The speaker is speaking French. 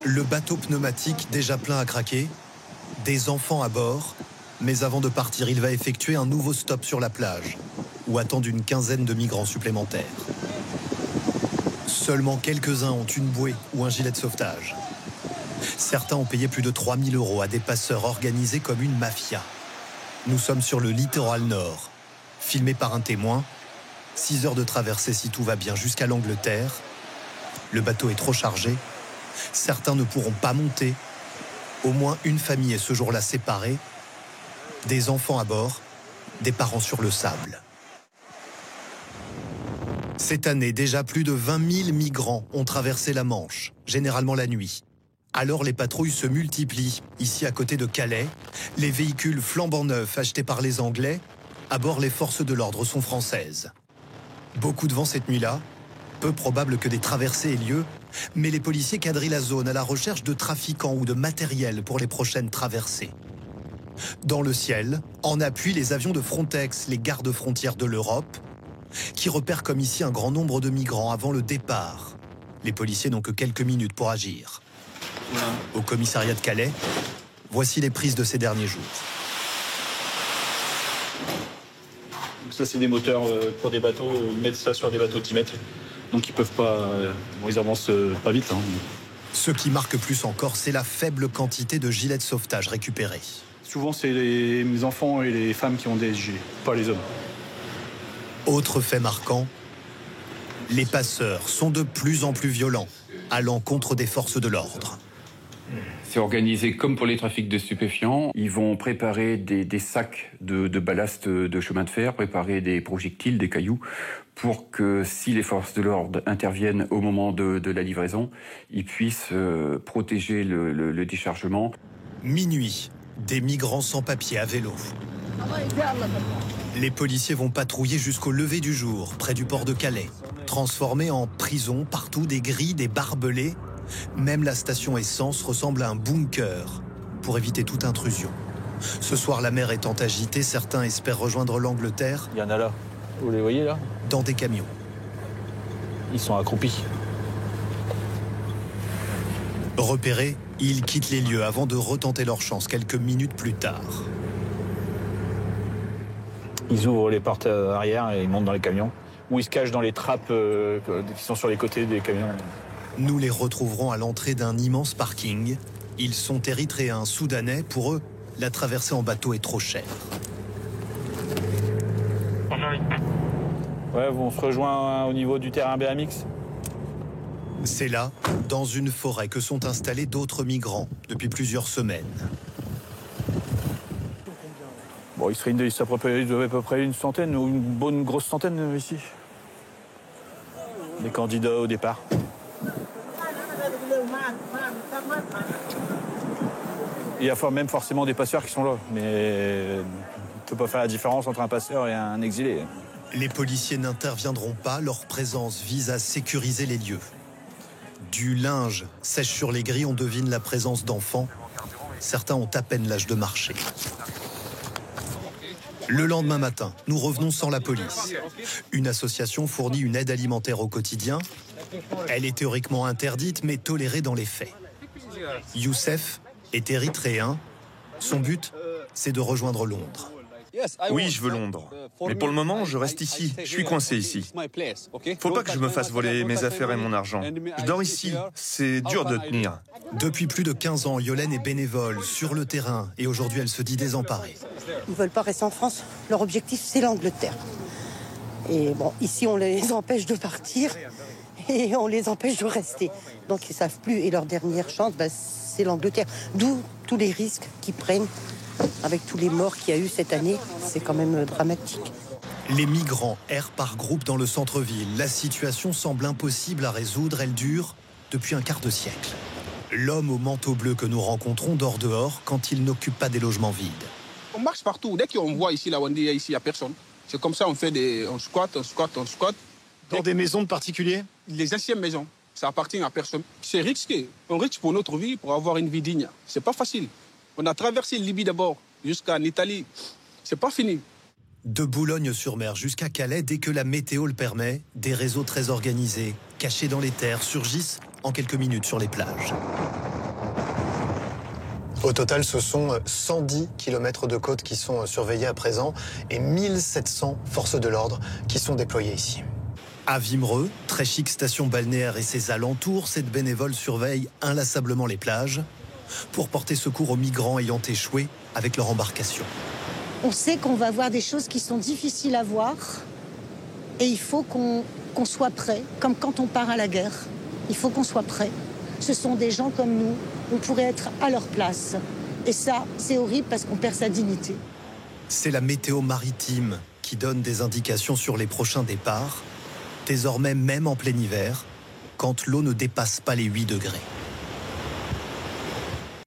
Le bateau pneumatique déjà plein à craquer, des enfants à bord, mais avant de partir, il va effectuer un nouveau stop sur la plage, où attendent une quinzaine de migrants supplémentaires. Seulement quelques-uns ont une bouée ou un gilet de sauvetage. Certains ont payé plus de 3 000 € à des passeurs organisés comme une mafia. Nous sommes sur le littoral nord, filmé par un témoin. 6 heures de traversée si tout va bien jusqu'à l'Angleterre. Le bateau est trop chargé. Certains ne pourront pas monter. Au moins une famille est ce jour-là séparée. Des enfants à bord, des parents sur le sable. Cette année, déjà plus de 20 000 migrants ont traversé la Manche, généralement la nuit. Alors les patrouilles se multiplient. Ici, à côté de Calais, les véhicules flambant neufs achetés par les Anglais, à bord les forces de l'ordre sont françaises. Beaucoup de vent cette nuit-là. Peu probable que des traversées aient lieu, mais les policiers quadrillent la zone à la recherche de trafiquants ou de matériel pour les prochaines traversées. Dans le ciel, en appui, les avions de Frontex, les gardes-frontières de l'Europe, qui repèrent comme ici un grand nombre de migrants avant le départ. Les policiers n'ont que quelques minutes pour agir. Au commissariat de Calais, voici les prises de ces derniers jours. Ça, c'est des moteurs pour des bateaux, ils mettent ça sur des bateaux qui mettent. Donc ils peuvent pas, ils avancent pas vite. Ce qui marque plus encore, c'est la faible quantité de gilets de sauvetage récupérés. Souvent, c'est les enfants et les femmes qui ont des gilets, pas les hommes. Autre fait marquant, les passeurs sont de plus en plus violents à l'encontre des forces de l'ordre. C'est organisé comme pour les trafics de stupéfiants. Ils vont préparer des sacs de ballast de chemin de fer, préparer des projectiles, des cailloux, pour que si les forces de l'ordre interviennent au moment de la livraison, ils puissent protéger le déchargement. Minuit, des migrants sans papier à vélo. Les policiers vont patrouiller jusqu'au lever du jour, près du port de Calais. Transformés en prison, partout des grilles, des barbelés. Même la station essence ressemble à un bunker pour éviter toute intrusion. Ce soir, la mer étant agitée, certains espèrent rejoindre l'Angleterre. Il y en a là, vous les voyez là? Dans des camions. Ils sont accroupis. Repérés, ils quittent les lieux avant de retenter leur chance quelques minutes plus tard. Ils ouvrent les portes arrière et ils montent dans les camions. Ou ils se cachent dans les trappes qui sont sur les côtés des camions. Nous les retrouverons à l'entrée d'un immense parking. Ils sont érythréens, soudanais. Pour eux, la traversée en bateau est trop chère. Ouais, on se rejoint au niveau du terrain BMX. C'est là, dans une forêt, que sont installés d'autres migrants depuis plusieurs semaines. Bon, il serait à peu près une centaine ou une bonne grosse centaine ici. Des candidats au départ. Il y a même forcément des passeurs qui sont là, mais on ne peut pas faire la différence entre un passeur et un exilé. Les policiers n'interviendront pas, leur présence vise à sécuriser les lieux. Du linge sèche sur les grilles, on devine la présence d'enfants. Certains ont à peine l'âge de marcher. Le lendemain matin, nous revenons sans la police. Une association fournit une aide alimentaire au quotidien. Elle est théoriquement interdite, mais tolérée dans les faits. Youssef est érythréen. Son but, c'est de rejoindre Londres. Oui, je veux Londres. Mais pour le moment, je reste ici. Je suis coincé ici. Faut pas que je me fasse voler mes affaires et mon argent. Je dors ici. C'est dur de tenir. Depuis plus de 15 ans, Yolène est bénévole sur le terrain et aujourd'hui, elle se dit désemparée. Ils ne veulent pas rester en France. Leur objectif, c'est l'Angleterre. Et bon, ici, on les empêche de partir et on les empêche de rester. Donc, ils ne savent plus. Et leur dernière chance, c'est l'Angleterre. D'où tous les risques qu'ils prennent. Avec tous les morts qu'il y a eu cette année, c'est quand même dramatique. Les migrants errent par groupe dans le centre-ville. La situation semble impossible à résoudre. Elle dure depuis un quart de siècle. L'homme au manteau bleu que nous rencontrons dort dehors quand il n'occupe pas des logements vides. On marche partout. Dès qu'on voit ici, là, on dit ici, il n'y a personne. C'est comme ça, on squatte. Dans des maisons de particuliers? Les anciennes maisons, ça appartient à personne. C'est risqué. On risque pour notre vie, pour avoir une vie digne. C'est pas facile. On a traversé la Libye d'abord, jusqu'en Italie. C'est pas fini. De Boulogne-sur-Mer jusqu'à Calais, dès que la météo le permet, des réseaux très organisés, cachés dans les terres, surgissent en quelques minutes sur les plages. Au total, ce sont 110 km de côte qui sont surveillés à présent et 1700 forces de l'ordre qui sont déployées ici. À Wimereux, très chic station balnéaire et ses alentours, cette bénévole surveille inlassablement les plages pour porter secours aux migrants ayant échoué avec leur embarcation. On sait qu'on va voir des choses qui sont difficiles à voir et il faut qu'on soit prêt, comme quand on part à la guerre. Il faut qu'on soit prêt. Ce sont des gens comme nous, on pourrait être à leur place. Et ça, c'est horrible parce qu'on perd sa dignité. C'est la météo maritime qui donne des indications sur les prochains départs, désormais même en plein hiver, quand l'eau ne dépasse pas les 8 degrés.